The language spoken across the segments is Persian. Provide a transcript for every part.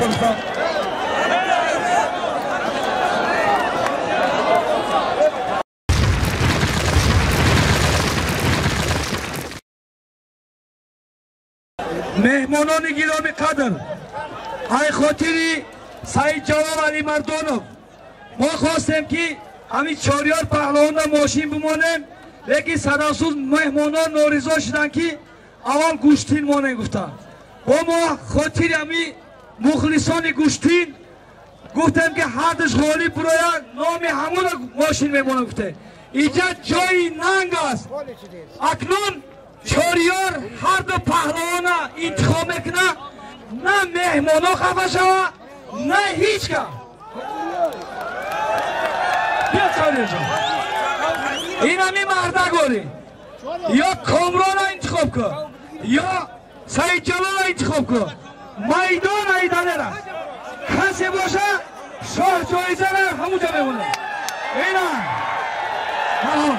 پاکستان. مهمانان گرامی قدر، ای خاطری سعید جواب علی مردانov ما خواستیم که همین چاریار پهلوان را ماشین بمانیم، لیکن صداسوز مهمانان نارضا شدن که اول گوشتین ما نگفتن. با ما خاطر همین مخلصان گوشتین گفتیم که حدش غالب براید نام همون ماشین میمونه. گفته اینجا جای ننگ است. اکنون چاریار هر دو پهلوان انتخاب میکنه، نه مهمانا خفه شوه نه هیچ کم. بیا چاریار جان این همی مردگاری یا کامران انتخاب کن یا سعید جلال انتخاب کن. میدان ایدانه را کسی باشه شاه جایزه را همونجا میمونه. اینا مرحبا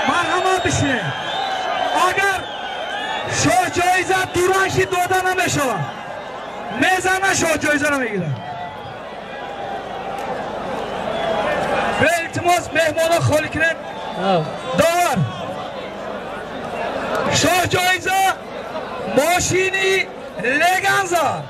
مرحمت بشینه. اگر شاه جایزه دورانشی داده نمیشه میزنه شاه جایزه رو میگیره. به التماس مهمانا خالی کنن. داور شاه جایزه ماشینی لگنزا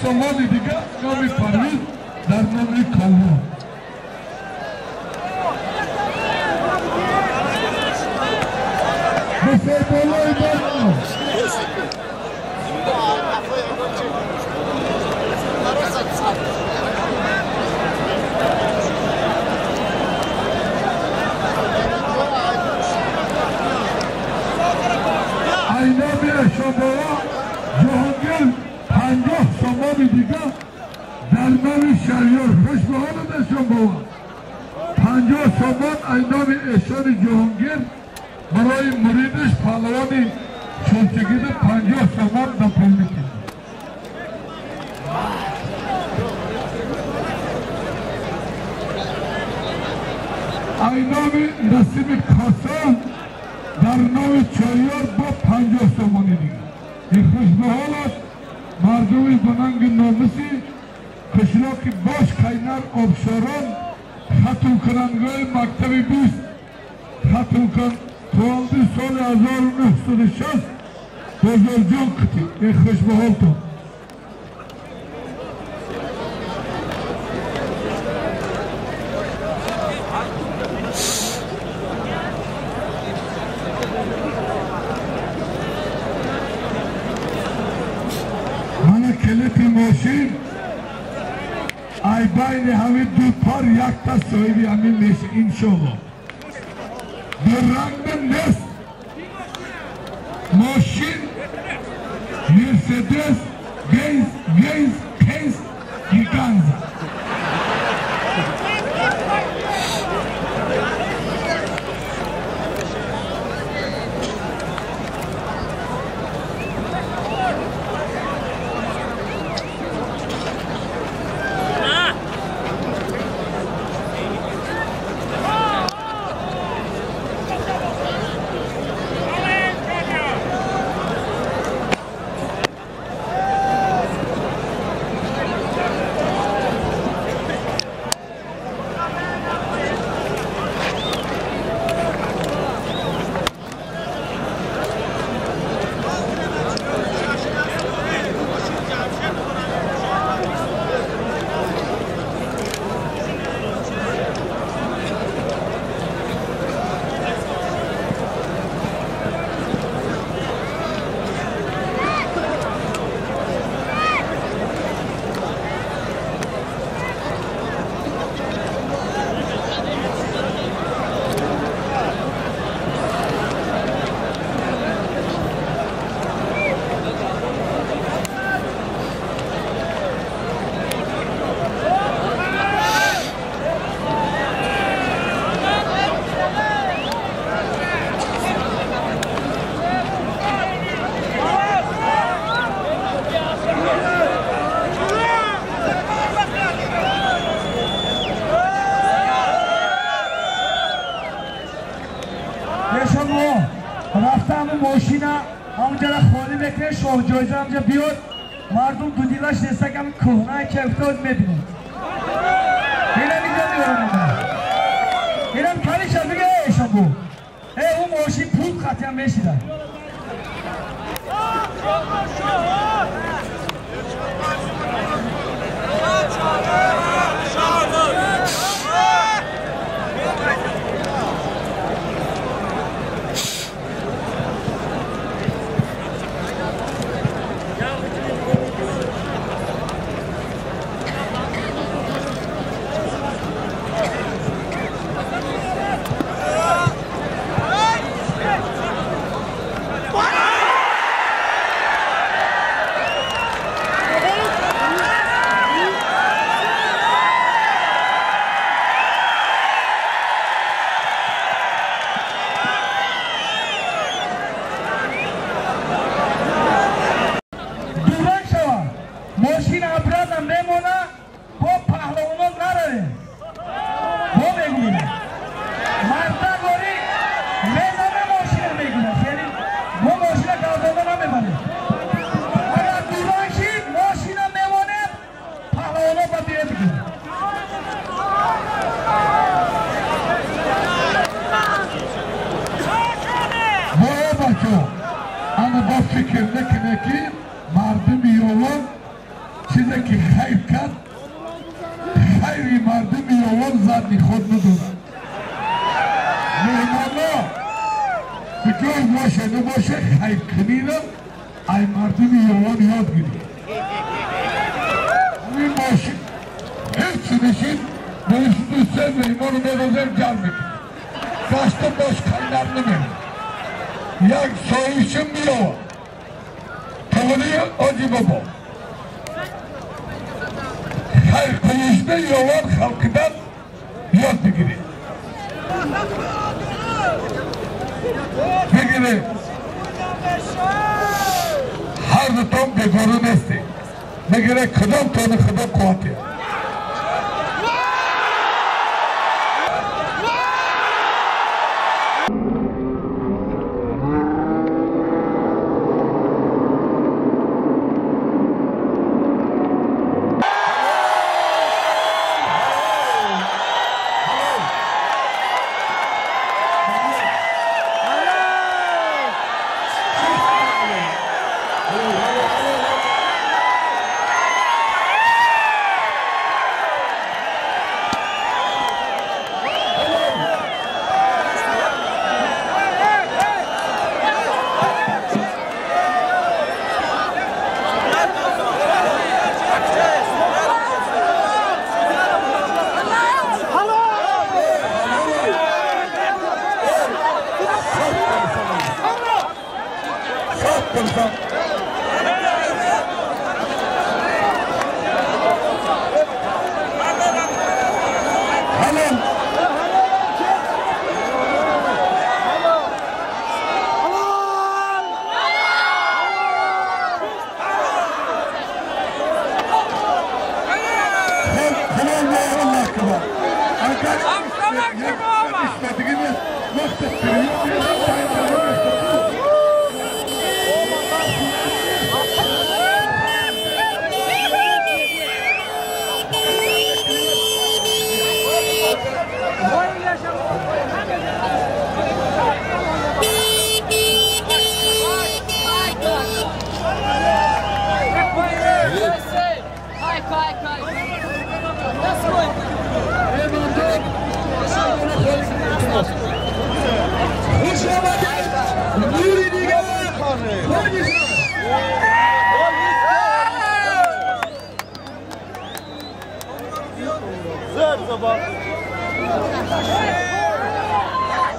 سامانی دیگه نامی پرویز در نامی کامران. بسه بالای برنا اینامی اشاباوا جهانگل 50 سامان دیگه در نام شهریار خوش به حال نشان بابا 50 سامان اینام احسان جهانگیر برای مریدش پهلوانی چونچگید 50 سامان نپل میکنه. اینام نسیم کاسان در نام چاریار با 50 سامانی دیگه. این خوش به حال است. مردمی بننگ نامسی قشلاق باش کینر آبشاران ختم کننگاه مکتب 20 ختم کن تواندی سال 1960 بزرجان کتی. این خوش به حال تو کلیپی ماشین ای بین همین دو پار یک تا صاحبی همین میشه انشاءالله. در رنگ نست ماشین مرسدس بنز کیس گیگانز نهایت شاه جایزه همجا بیاد مردم دو دیلاش دستک هم کهنه که افتاد میبینید اینه میدونم اینم کاریش هم بگه ایشان بو اون ماشین پول خطی هم میشیدن انا با فکر نکنه که مردم یوان چیزی که خیر کرد خیلی مردم یوان زنی خود ندارن مهمانا بجای باشه نباشه خیر کنی را ای مردم یوان یاد گیری همین باشه هیچ نشید باید سه مهمان مروزم جل میکنه دستم باش کندر نمید یک سایشم بیاور تولی آجی بابا خیر کنیشته یاور خلقیدن یاد بگیری بگیری هر دوتان بگاره نیستی بگیره کدام تانه خدا قوتی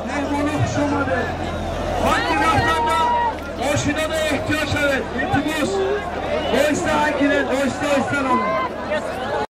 مهمانو خوش آمده